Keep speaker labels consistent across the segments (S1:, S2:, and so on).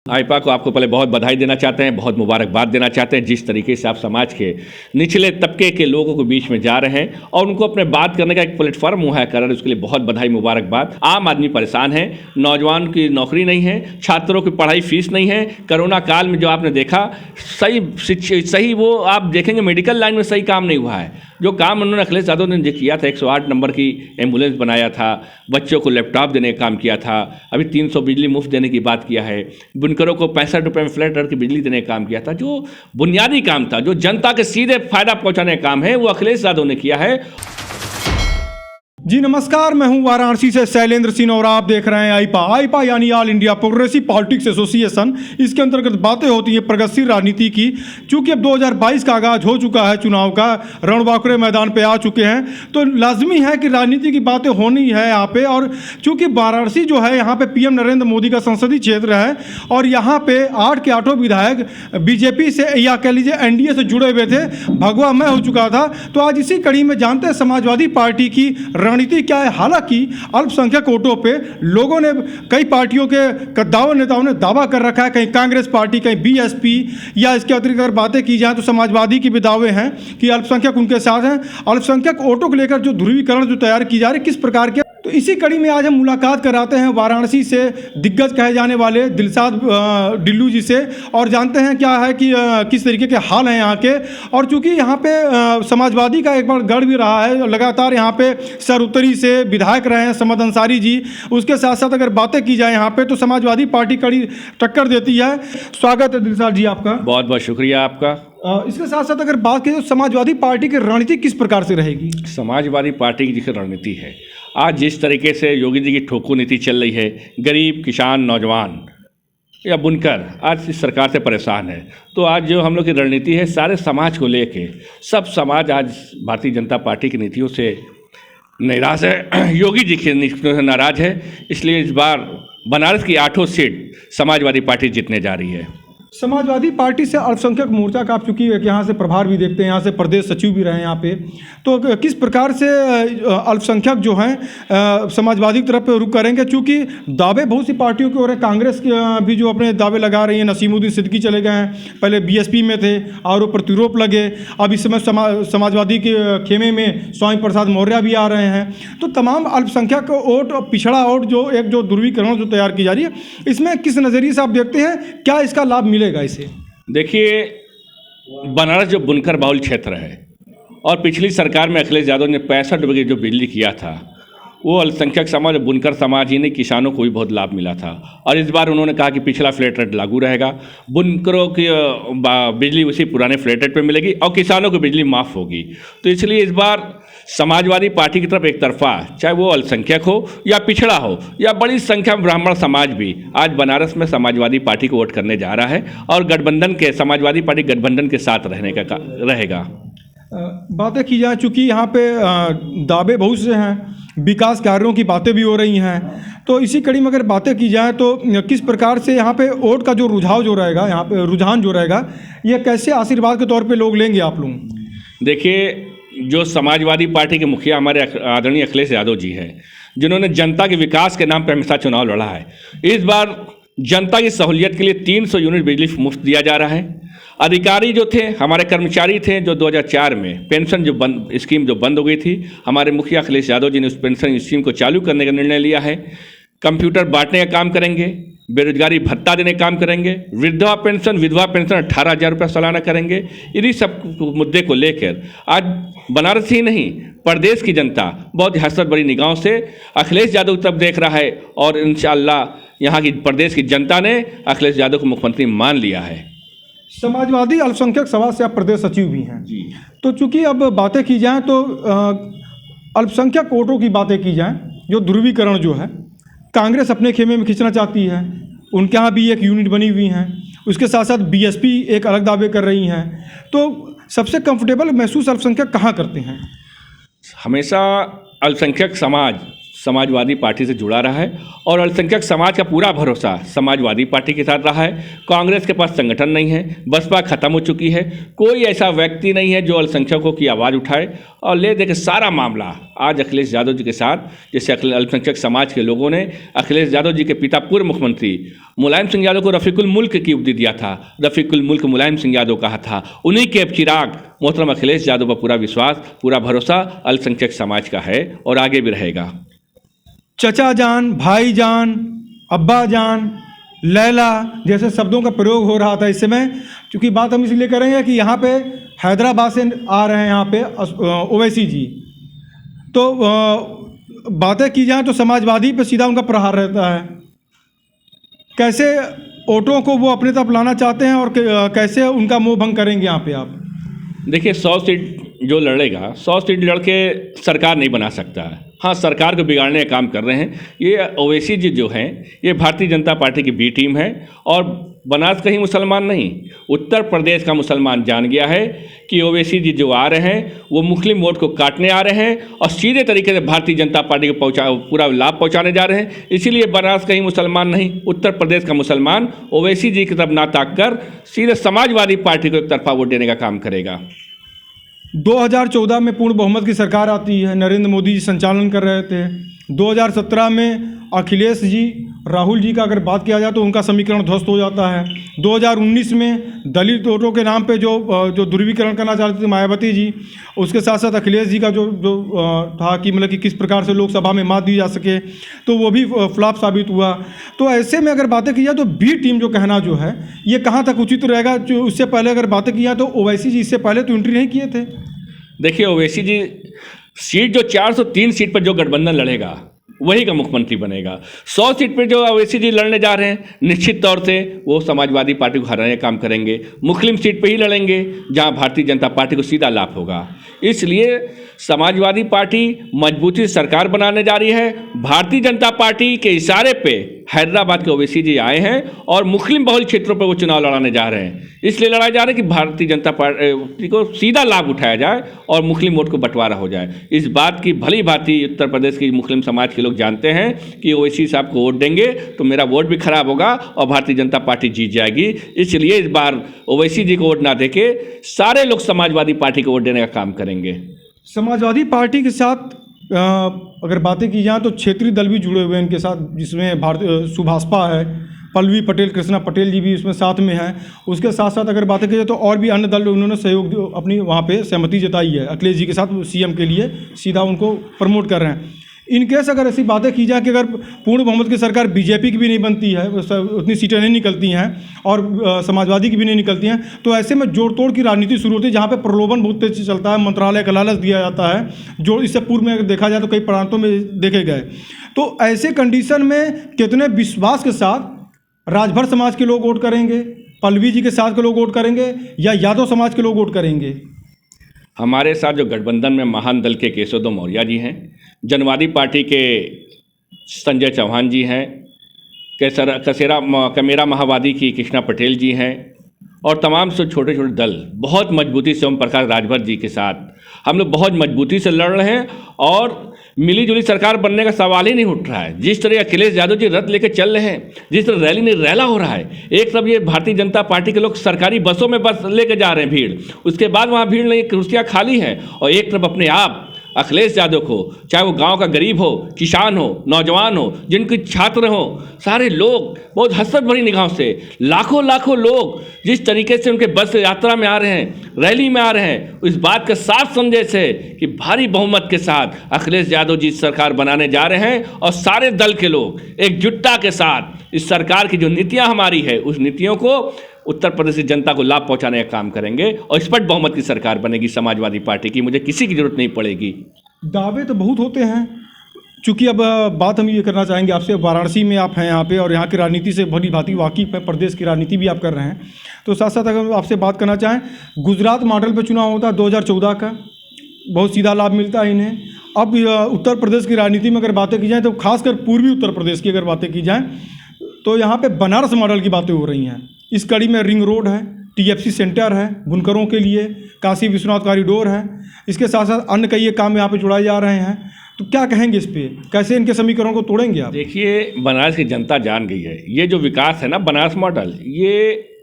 S1: आईपा को आपको पहले बहुत बधाई देना चाहते हैं, बहुत मुबारकबाद देना चाहते हैं। जिस तरीके से आप समाज के निचले तबके के लोगों के बीच में जा रहे हैं और उनको अपने बात करने का एक प्लेटफॉर्म मुहैया कर रहे हैं, उसके लिए बहुत बधाई मुबारकबाद। आम आदमी परेशान है, नौजवान की नौकरी नहीं है, छात्रों की पढ़ाई फीस नहीं है। कोरोना काल में जो आपने देखा सही वो आप देखेंगे मेडिकल लाइन में सही काम नहीं हुआ है। जो काम उन्होंने अखिलेश यादव ने किया था, 108 नंबर की एम्बुलेंस बनाया था, बच्चों को लैपटॉप देने का काम किया था, अभी 300 बिजली मुफ्त देने की बात किया है, बुनकरों को 65 रुपये में फ्लैट रेट की बिजली देने का काम किया था। जो बुनियादी काम था, जो जनता के सीधे फायदा पहुंचाने का काम है, वो अखिलेश यादव ने किया है।
S2: जी नमस्कार, मैं हूं वाराणसी से शैलेंद्र सिंह और आप देख रहे हैं आईपा यानी all India progressive politics association. इसके अंतर्गत बातें होती हैं प्रगतिशील राजनीति की। चूंकि अब 2022 का आगाज हो चुका है, चुनाव का रणबांकुरे मैदान पे आ चुके हैं, तो लाजमी है कि राजनीति की बातें होनी है यहाँ पे। और चूंकि वाराणसी जो है यहाँ पे पीएम नरेंद्र मोदी का संसदीय क्षेत्र है और यहाँ पे 8 के 8 विधायक बीजेपी से या कह लीजिए एनडीए से जुड़े हुए थे, भगवा मैं हो चुका था। तो आज इसी कड़ी में जानते हैं समाजवादी पार्टी की रणनीति क्या है। हालांकि अल्पसंख्यक वोटों पे लोगों ने, कई पार्टियों के कद्दावर नेताओं ने दावा कर रखा है, कहीं कांग्रेस पार्टी, कहीं बीएसपी, या इसके अतिरिक्त अगर बातें की जाए तो समाजवादी की भी दावे हैं कि अल्पसंख्यक उनके साथ हैं। अल्पसंख्यक वोटों को लेकर जो ध्रुवीकरण जो तैयार की जा रही है, किस प्रकार के, तो इसी कड़ी में आज हम मुलाकात कराते हैं वाराणसी से दिग्गज कहे जाने वाले दिलशाद डिल्लू जी से और जानते हैं क्या है कि किस तरीके के हाल हैं यहाँ के। और चूंकि यहाँ पे समाजवादी का एक बार गढ़ भी रहा है, लगातार यहाँ पे सर उत्तरी से विधायक रहे हैं समद अंसारी जी। उसके साथ साथ अगर बातें की जाए यहाँ पे तो समाजवादी पार्टी कड़ी टक्कर देती है। स्वागत है दिलशाद जी आपका।
S1: बहुत बहुत शुक्रिया आपका।
S2: इसके साथ साथ अगर बात की तो समाजवादी पार्टी की रणनीति किस प्रकार से रहेगी?
S1: समाजवादी पार्टी की जो रणनीति है, आज जिस तरीके से योगी जी की ठोको नीति चल रही है, गरीब, किसान, नौजवान या बुनकर आज इस सरकार से परेशान है। तो आज जो हम लोग की रणनीति है, सारे समाज को लेके, सब समाज आज भारतीय जनता पार्टी की नीतियों से नाराज है, योगी जी की नीतियों से नाराज है। इसलिए इस बार बनारस की 8 सीट समाजवादी पार्टी जीतने जा रही है।
S2: समाजवादी पार्टी से अल्पसंख्यक मोर्चा का आप चूँकि यहाँ से प्रभार भी देखते हैं, यहाँ से प्रदेश सचिव भी रहे यहाँ पे, तो किस प्रकार से अल्पसंख्यक जो हैं समाजवादी की तरफ रुख करेंगे? चूँकि दावे बहुत सी पार्टियों के हो रहे हैं, कांग्रेस भी जो अपने दावे लगा रही है, नसीमुद्दीन सिद्दीकी चले गए हैं, पहले बीएसपी में थे, आरोप प्रत्यारोप लगे, अब इस समय समाजवादी के खेमे में स्वामी प्रसाद मौर्य भी आ रहे हैं। तो तमाम अल्पसंख्यक वोट, पिछड़ा वोट जो एक जो ध्रुवीकरण जो तैयार की जा रही है, इसमें किस नज़रिए से आप देखते हैं, क्या इसका लाभ मिलेगा इसे?
S1: देखिए, बनारस जो बुनकर बाहुल क्षेत्र है और पिछली सरकार में अखिलेश यादव ने 65 रुपये की जो बिजली किया था, वो अल्पसंख्यक समाज, बुनकर समाज ही नहीं, किसानों को भी बहुत लाभ मिला था। और इस बार उन्होंने कहा कि पिछला फ्लैट रेट लागू रहेगा, बुनकरों की बिजली उसी पुराने फ्लैट रेट पे मिलेगी और किसानों को बिजली माफ़ होगी। तो इसलिए इस बार समाजवादी पार्टी की तरफ एक तरफा, चाहे वो अल्पसंख्यक हो या पिछड़ा हो या बड़ी संख्या में ब्राह्मण समाज भी आज बनारस में समाजवादी पार्टी को वोट करने जा रहा है और गठबंधन के, समाजवादी पार्टी गठबंधन के साथ रहने का रहेगा।
S2: बातें की जाए, चूँकि यहाँ पे दावे बहुत से हैं, विकास कार्यों की बातें भी हो रही हैं, तो इसी कड़ी में अगर बातें की जाए तो किस प्रकार से यहाँ पे वोट का जो रुझाव जो रहेगा, यहाँ पे रुझान जो रहेगा, ये कैसे आशीर्वाद के तौर पे लोग लेंगे आप लोग?
S1: देखिए, जो समाजवादी पार्टी के मुखिया हमारे आदरणीय अखिलेश यादव जी हैं, जिन्होंने जनता के विकास के नाम पर हमेशा चुनाव लड़ा है, इस बार जनता की सहूलियत के लिए 300 यूनिट बिजली मुफ्त दिया जा रहा है। अधिकारी जो थे, हमारे कर्मचारी थे, जो 2004 में पेंशन जो स्कीम जो बंद हो गई थी, हमारे मुखिया अखिलेश यादव जी ने उस पेंशन स्कीम को चालू करने का निर्णय लिया है। कंप्यूटर बांटने का काम करेंगे, बेरोजगारी भत्ता देने का काम करेंगे, विधवा पेंशन 18,000 रुपये सालाना करेंगे। इन्हीं सब मुद्दे को लेकर आज बनारस ही नहीं, प्रदेश की जनता बहुत हसरत भरी निगाहों से अखिलेश यादव की तरफ देख रहा है और इंशाअल्लाह यहाँ की प्रदेश की जनता ने अखिलेश यादव को मुख्यमंत्री मान लिया है।
S2: समाजवादी अल्पसंख्यक सभा से आप प्रदेश सचिव भी हैं
S1: जी।
S2: तो चूँकि अब बातें की जाएँ तो अल्पसंख्यक वोटों की बातें की जाएँ, जो ध्रुवीकरण जो है कांग्रेस अपने खेमे में खींचना चाहती है, उनके यहाँ भी एक यूनिट बनी हुई हैं, उसके साथ साथ बीएसपी एक अलग दावे कर रही हैं। तो सबसे कंफर्टेबल महसूस अल्पसंख्यक कहाँ करते हैं?
S1: हमेशा अल्पसंख्यक समाज समाजवादी पार्टी से जुड़ा रहा है और अल्पसंख्यक समाज का पूरा भरोसा समाजवादी पार्टी के साथ रहा है। कांग्रेस के पास संगठन नहीं है, बसपा खत्म हो चुकी है, कोई ऐसा व्यक्ति नहीं है जो अल्पसंख्यकों की आवाज़ उठाए और ले दे के सारा मामला आज अखिलेश यादव जी के साथ, जैसे अल्पसंख्यक समाज के लोगों ने अखिलेश यादव जी के पिता पूर्व मुख्यमंत्री मुलायम सिंह यादव को रफ़ीकुल मुल्क की उपाधि दिया था, रफ़ीकुल मुल्क मुलायम सिंह यादव कहा था, उन्हीं के चिराग मोहतरम अखिलेश यादव पर पूरा विश्वास, पूरा भरोसा अल्पसंख्यक समाज का है और आगे भी रहेगा।
S2: चचा जान, भाई जान, अब्बा जान, लैला जैसे शब्दों का प्रयोग हो रहा था इस समय, क्योंकि बात हम इसलिए करेंगे कि यहाँ पे हैदराबाद से आ रहे हैं यहाँ पे ओवैसी जी, तो बातें की जाए तो समाजवादी पे सीधा उनका प्रहार रहता है। कैसे वोटों को वो अपने तरफ लाना चाहते हैं और कैसे उनका मोह भंग करेंगे यहाँ पे आप?
S1: देखिए 100 सीट जो लड़ेगा 100 सीट लड़के सरकार नहीं बना सकता है। हाँ, सरकार को बिगाड़ने का काम कर रहे हैं। ये ओवैसी जी जो हैं ये भारतीय जनता पार्टी की बी टीम है और बनारस का ही मुसलमान नहीं, उत्तर प्रदेश का मुसलमान जान गया है कि ओवैसी जी जो आ रहे हैं वो मुस्लिम वोट को काटने आ रहे हैं और सीधे तरीके से भारतीय जनता पार्टी को पूरा लाभ पहुंचाने जा रहे हैं। इसीलिए बनारस का ही मुसलमान नहीं, उत्तर प्रदेश का मुसलमान ओवैसी जी की तरफ ना ताक कर सीधे समाजवादी पार्टी को एक तरफा वोट देने का काम करेगा।
S2: 2014 में पूर्ण बहुमत की सरकार आती है, नरेंद्र मोदी जी संचालन कर रहे थे। 2017 में अखिलेश जी, राहुल जी का अगर बात किया जाए तो उनका समीकरण ध्वस्त हो जाता है। 2019 में दलित वोटों के नाम पे जो ध्रुवीकरण करना चाहते थे मायावती जी, उसके साथ साथ अखिलेश जी का जो था कि मतलब कि किस प्रकार से लोकसभा में मात दी जा सके, तो वो भी फ्लॉप साबित हुआ। तो ऐसे में अगर बातें की जाए तो बी टीम जो कहना जो है ये कहाँ तक उचित रहेगा? जो उससे पहले अगर बातें की जाए तो ओवैसी जी इससे पहले तो एंट्री नहीं किए थे।
S1: देखिए ओवैसी जी सीट जो 403 सीट पर जो गठबंधन लड़ेगा वही का मुख्यमंत्री बनेगा। 100 सीट पर जो ओवैसी जी लड़ने जा रहे हैं निश्चित तौर से वो समाजवादी पार्टी को हराने का काम करेंगे। मुस्लिम सीट पे ही लड़ेंगे जहां भारतीय जनता पार्टी को सीधा लाभ होगा। इसलिए समाजवादी पार्टी मजबूती से सरकार बनाने जा रही है। भारतीय जनता पार्टी के इशारे पे हैदराबाद के ओवैसी जी आए हैं और मुस्लिम बहुल क्षेत्रों पर वो चुनाव लड़ाने जा रहे हैं। इसलिए लड़ाए जा रहे हैं कि भारतीय जनता पार्टी को सीधा लाभ उठाया जाए और मुस्लिम वोट को बंटवारा हो जाए। इस बात की भली भांति उत्तर प्रदेश की मुस्लिम समाज के लोग जानते हैं कि ओवैसी साहब को वोट देंगे तो मेरा वोट भी खराब होगा और भारतीय जनता पार्टी जीत जाएगी। इसलिए इस बार ओवैसी जी को वोट ना देके सारे लोग समाजवादी पार्टी को वोट देने का काम करेंगे।
S2: समाजवादी पार्टी के साथ अगर बातें की जाए तो क्षेत्रीय दल भी जुड़े हुए हैं इनके साथ, जिसमें भारतीय सुभाषपा है, पल्लवी पटेल, कृष्णा पटेल जी भी इसमें साथ में हैं। उसके साथ साथ अगर बातें की जाए तो और भी अन्य दल उन्होंने सहयोग अपनी वहाँ पे सहमति जताई है अखिलेश जी के साथ, सीएम के लिए सीधा उनको प्रमोट कर रहे हैं। इन केस अगर ऐसी बातें की जाए कि अगर पूर्ण बहुमत की सरकार बीजेपी की भी नहीं बनती है, उतनी सीटें नहीं निकलती हैं और समाजवादी की भी नहीं निकलती हैं, तो ऐसे में जोड़ तोड़ की राजनीति शुरू होती है जहाँ पे प्रलोभन बहुत तेज चलता है, मंत्रालय का लालच दिया जाता है, जो इससे पूर्व में अगर देखा जाए तो कई प्रांतों में देखे गए। तो ऐसे कंडीशन में कितने विश्वास के साथ राजभर समाज के लोग वोट करेंगे, पल्लवी जी के साथ के लोग वोट करेंगे या यादव समाज के लोग वोट करेंगे?
S1: हमारे साथ जो गठबंधन में महान दल के केशव मौर्य जी हैं, जनवादी पार्टी के संजय चौहान जी हैं, कमेरा माओवादी की कृष्णा पटेल जी हैं और तमाम से छोटे छोटे दल बहुत मजबूती से ओम प्रकाश राजभर जी के साथ हम लोग बहुत मजबूती से लड़ रहे हैं और मिलीजुली सरकार बनने का सवाल ही नहीं उठ रहा है। जिस तरह अखिलेश यादव जी रथ लेकर चल रहे हैं, जिस तरह रैली नहीं रैला हो रहा है, एक तरफ ये भारतीय जनता पार्टी के लोग सरकारी बसों में बस लेकर जा रहे हैं भीड़, उसके बाद वहाँ भीड़ नहीं, कुर्सियाँ खाली हैं, और एक तरफ अपने आप अखिलेश यादव को, चाहे वो गांव का गरीब हो, किसान हो, नौजवान हो, जिनके छात्र हो, सारे लोग बहुत हसरत भरी निगाहों से लाखों लाखों लोग जिस तरीके से उनके बस यात्रा में आ रहे हैं, रैली में आ रहे हैं, इस बात का साफ संदेश है कि भारी बहुमत के साथ अखिलेश यादव जी सरकार बनाने जा रहे हैं और सारे दल के लोग एकजुटता के साथ इस सरकार की जो नीतियाँ हमारी है उस नीतियों को उत्तर प्रदेश की जनता को लाभ पहुंचाने का काम करेंगे और स्पष्ट बहुमत की सरकार बनेगी समाजवादी पार्टी की। मुझे किसी की जरूरत नहीं पड़ेगी।
S2: दावे तो बहुत होते हैं, चूँकि अब बात हम ये करना चाहेंगे आपसे, वाराणसी में आप हैं यहाँ पे और यहाँ की राजनीति से भली भांति वाकिफ़ है, प्रदेश की राजनीति भी आप कर रहे हैं, तो साथ साथ अगर आपसे बात करना चाहें, गुजरात मॉडल पर चुनाव होता है 2014 का, बहुत सीधा लाभ मिलता है इन्हें। अब उत्तर प्रदेश की राजनीति में अगर बातें की जाएँ तो खासकर पूर्वी उत्तर प्रदेश की अगर बातें की जाएँ तो यहाँ पे बनारस मॉडल की बातें हो रही हैं। इस कड़ी में रिंग रोड है, TFC सेंटर है बुनकरों के लिए, काशी विश्वनाथ कॉरिडोर है, इसके साथ साथ अन्य कई काम यहाँ पे जुड़ाए जा रहे हैं। तो क्या कहेंगे इस पे, कैसे इनके समीकरणों को तोड़ेंगे आप?
S1: देखिए, बनारस की जनता जान गई है, ये जो विकास है ना बनारस मॉडल, ये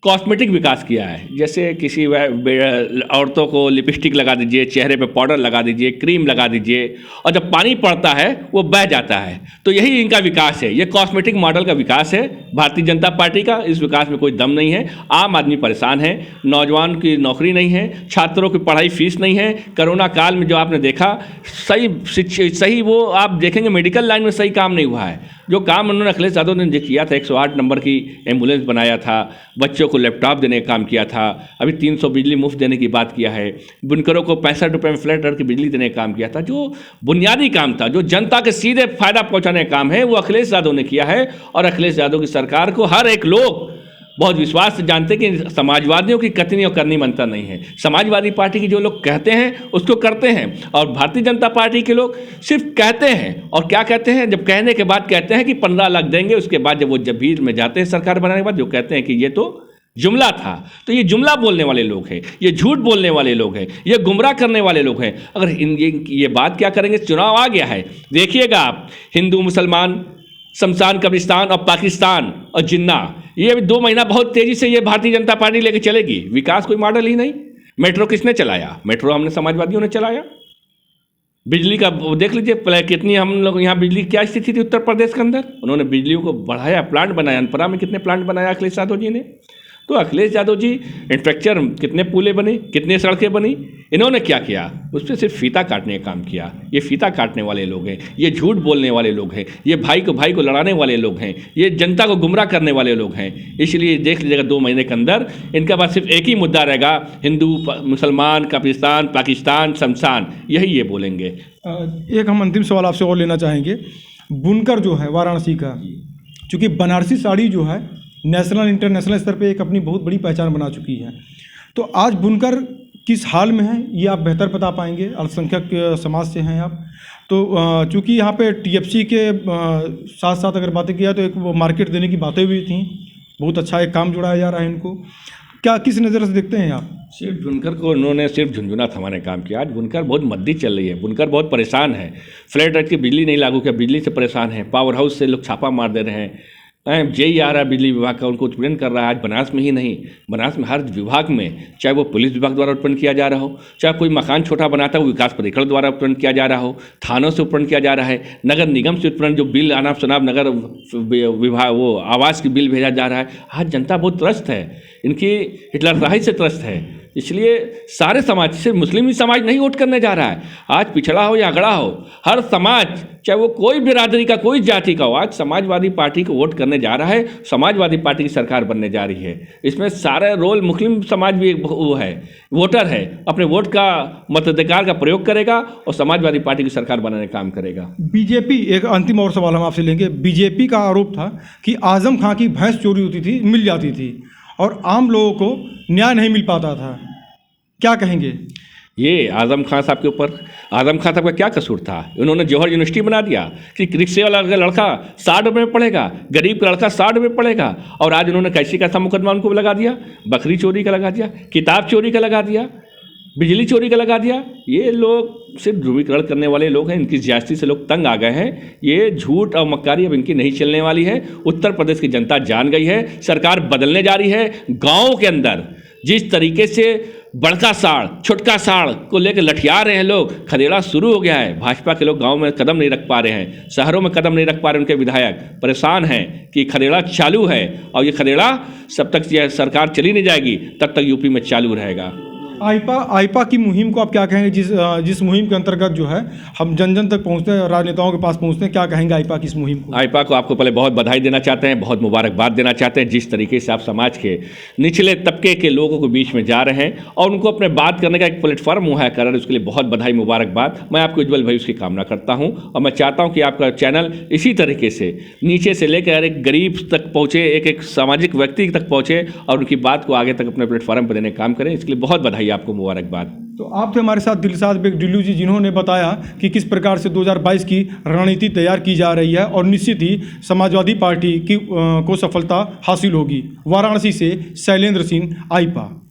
S1: कॉस्मेटिक विकास किया है। जैसे किसी औरतों को लिपस्टिक लगा दीजिए, चेहरे पे पाउडर लगा दीजिए, क्रीम लगा दीजिए, और जब पानी पड़ता है वो बह जाता है। तो यही इनका विकास है, ये कॉस्मेटिक मॉडल का विकास है भारतीय जनता पार्टी का। इस विकास में कोई दम नहीं है। आम आदमी परेशान है, नौजवान की नौकरी नहीं है, छात्रों की पढ़ाई फीस नहीं है। कोरोना काल में जो आपने देखा, सही वो आप देखेंगे मेडिकल लाइन में सही काम नहीं हुआ है। जो काम उन्होंने अखिलेश यादव ने जो किया था, 108 नंबर की एम्बुलेंस बनाया था, बच्चों को लैपटॉप देने का काम किया था, अभी 300 बिजली मुफ्त देने की बात किया है, बुनकरों को 65 रुपये में फ्लैट रेट की बिजली देने का काम किया था। जो बुनियादी काम था, जो जनता के सीधे फायदा पहुंचाने का काम है, वो अखिलेश यादव ने किया है। और अखिलेश यादव की सरकार को हर एक लोग बहुत विश्वास से जानते हैं कि समाजवादियों की कथनी और करनी मनता नहीं है। समाजवादी पार्टी की जो लोग कहते हैं उसको करते हैं, और भारतीय जनता पार्टी के लोग सिर्फ कहते हैं। और क्या कहते हैं, जब कहने के बाद कहते हैं कि 15 लाख देंगे, उसके बाद जब वो भीड़ में जाते हैं सरकार बनाने के बाद, जो कहते हैं कि ये तो जुमला था। तो ये जुमला बोलने वाले लोग हैं, ये झूठ बोलने वाले लोग हैं, ये गुमराह करने वाले लोग हैं। अगर ये बात क्या करेंगे, चुनाव आ गया है, देखिएगा आप, हिंदू मुसलमान, शमशान कब्रिस्तान और पाकिस्तान और जिन्ना, ये अभी 2 महीना बहुत तेजी से ये भारतीय जनता पार्टी लेके चलेगी। विकास कोई मॉडल ही नहीं। मेट्रो किसने चलाया? मेट्रो हमने समाजवादियों ने चलाया। बिजली का देख लीजिए कितनी हम लोग यहाँ बिजली क्या स्थिति थी उत्तर प्रदेश के अंदर, उन्होंने बिजलियों को बढ़ाया, प्लांट बनाया। अनपरा में कितने प्लांट बनाया अखिलेश यादव जी ने। तो अखिलेश यादव जी इंफ्रास्ट्रक्चर, कितने पुलें बनी, कितने सड़कें बनी, इन्होंने क्या किया? उस पर सिर्फ फीता काटने का काम किया। ये फीता काटने वाले लोग हैं, ये झूठ बोलने वाले लोग हैं, ये भाई को लड़ाने वाले लोग हैं, ये जनता को गुमराह करने वाले लोग हैं। इसलिए देख लीजिएगा 2 महीने के अंदर इनका पास सिर्फ एक ही मुद्दा रहेगा, हिंदू मुसलमान, कब्रिस्तान, पाकिस्तान, शमशान, यही ये बोलेंगे।
S2: एक हम अंतिम सवाल आपसे और लेना चाहेंगे। बुनकर जो है वाराणसी का, चूँकि बनारसी साड़ी जो है नेशनल इंटरनेशनल स्तर पे एक अपनी बहुत बड़ी पहचान बना चुकी है, तो आज बुनकर किस हाल में है ये आप बेहतर बता पाएंगे। अल्पसंख्यक समाज से हैं आप, तो चूँकि यहाँ पे TFC के साथ साथ अगर बातें किया तो एक वो मार्केट देने की बातें भी थी। बहुत अच्छा एक काम जुड़ाया जा रहा है इनको, क्या किस नज़र से देखते हैं आप?
S1: सिर्फ बुनकर को उन्होंने सिर्फ झुंझुना थमाने काम किया। आज बुनकर बहुत मद्दी चल रही है, बुनकर बहुत परेशान है। फ्लैट रेट की बिजली नहीं लागू किया, बिजली से परेशान है। पावर हाउस से लोग छापा मार दे रहे हैं। जेई आ रहा है बिजली विभाग का, उनको उत्पीड़न कर रहा है। आज बनारस में ही नहीं, बनारस में हर विभाग में, चाहे वो पुलिस विभाग द्वारा उत्पन्न किया जा रहा हो, चाहे कोई मकान छोटा बनाता है वो विकास प्राधिकरण द्वारा उत्पन्न किया जा रहा हो, थानों से उत्पन्न किया जा रहा है, नगर निगम से उत्पन्न जो बिल अनाप शनाप नगर विभाग वो आवास की बिल भेजा जा रहा है। आज जनता बहुत त्रस्त है, इनकी हिटलरशाही से त्रस्त है। इसलिए सारे समाज, सिर्फ मुस्लिम ही समाज नहीं वोट करने जा रहा है। आज पिछड़ा हो या अगड़ा हो, हर समाज, चाहे वो कोई बिरादरी का, कोई जाति का हो, आज समाजवादी पार्टी को वोट करने जा रहा है। समाजवादी पार्टी की सरकार बनने जा रही है। इसमें सारा रोल मुस्लिम समाज भी वो है, वोटर है, अपने वोट का मताधिकार का प्रयोग करेगा और समाजवादी पार्टी की सरकार बनाने का काम करेगा।
S2: बीजेपी, एक अंतिम और सवाल हम आपसे लेंगे। बीजेपी का आरोप था कि आजम खां की भैंस चोरी होती थी, मिल जाती थी, और आम लोगों को न्याय नहीं मिल पाता था, क्या कहेंगे?
S1: ये आजम खान साहब के ऊपर, आजम खान साहब का क्या कसूर था? उन्होंने जौहर यूनिवर्सिटी बना दिया कि रिक्शे वाला लड़का 60 रुपये में पढ़ेगा, गरीब का लड़का 60 रुपये पढ़ेगा। और आज उन्होंने कैसी कैसा मुकदमा उनको लगा दिया, बकरी चोरी का लगा दिया, किताब चोरी का लगा दिया, बिजली चोरी का लगा दिया। ये लोग सिर्फ ध्रुवीकरण करने वाले लोग हैं, इनकी ज्यादती से लोग तंग आ गए हैं। ये झूठ और मक्कारी अब इनकी नहीं चलने वाली है। उत्तर प्रदेश की जनता जान गई है, सरकार बदलने जा रही है। गाँव के अंदर जिस तरीके से बड़का साड़ छोटका साड़ को लेकर लठिया रहे हैं लोग, खदेड़ा शुरू हो गया है। भाजपा के लोग गांव में कदम नहीं रख पा रहे हैं, शहरों में कदम नहीं रख पा रहे। उनके विधायक परेशान हैं कि खदेड़ा चालू है, और ये खदेड़ा जब तक यह सरकार चली नहीं जाएगी तब तक यूपी में चालू रहेगा।
S2: आईपा की मुहिम को आप क्या कहेंगे? जिस मुहिम के अंतर्गत जो है हम जन जन तक पहुंचते हैं, राजनेताओं के पास पहुंचते हैं, क्या कहेंगे आईपा की इस मुहिम को?
S1: आईपा को आपको पहले बहुत बधाई देना चाहते हैं, बहुत मुबारकबाद देना चाहते हैं। जिस तरीके से आप समाज के निचले तबके के लोगों के बीच में जा रहे हैं और उनको अपने बात करने का एक प्लेटफॉर्म मुहैया कर रहे हैं, उसके लिए बहुत बधाई, मुबारकबाद। मैं आपको उज्जवल भविष्य की कामना करता हूँ, और मैं चाहता हूँ कि आपका चैनल इसी तरीके से नीचे से लेकर एक गरीब तक पहुँचे, एक सामाजिक व्यक्ति तक पहुँचे और उनकी बात को आगे तक अपने प्लेटफॉर्म पर देने का काम करें। इसके लिए बहुत बधाई, आपको मुबारकबाद।
S2: तो आप थे हमारे साथ दिलशाद बेग डिल्लू जी, जिन्होंने बताया कि किस प्रकार से 2022 की रणनीति तैयार की जा रही है और निश्चित ही समाजवादी पार्टी की को सफलता हासिल होगी। वाराणसी से शैलेंद्र सिंह, आईपा।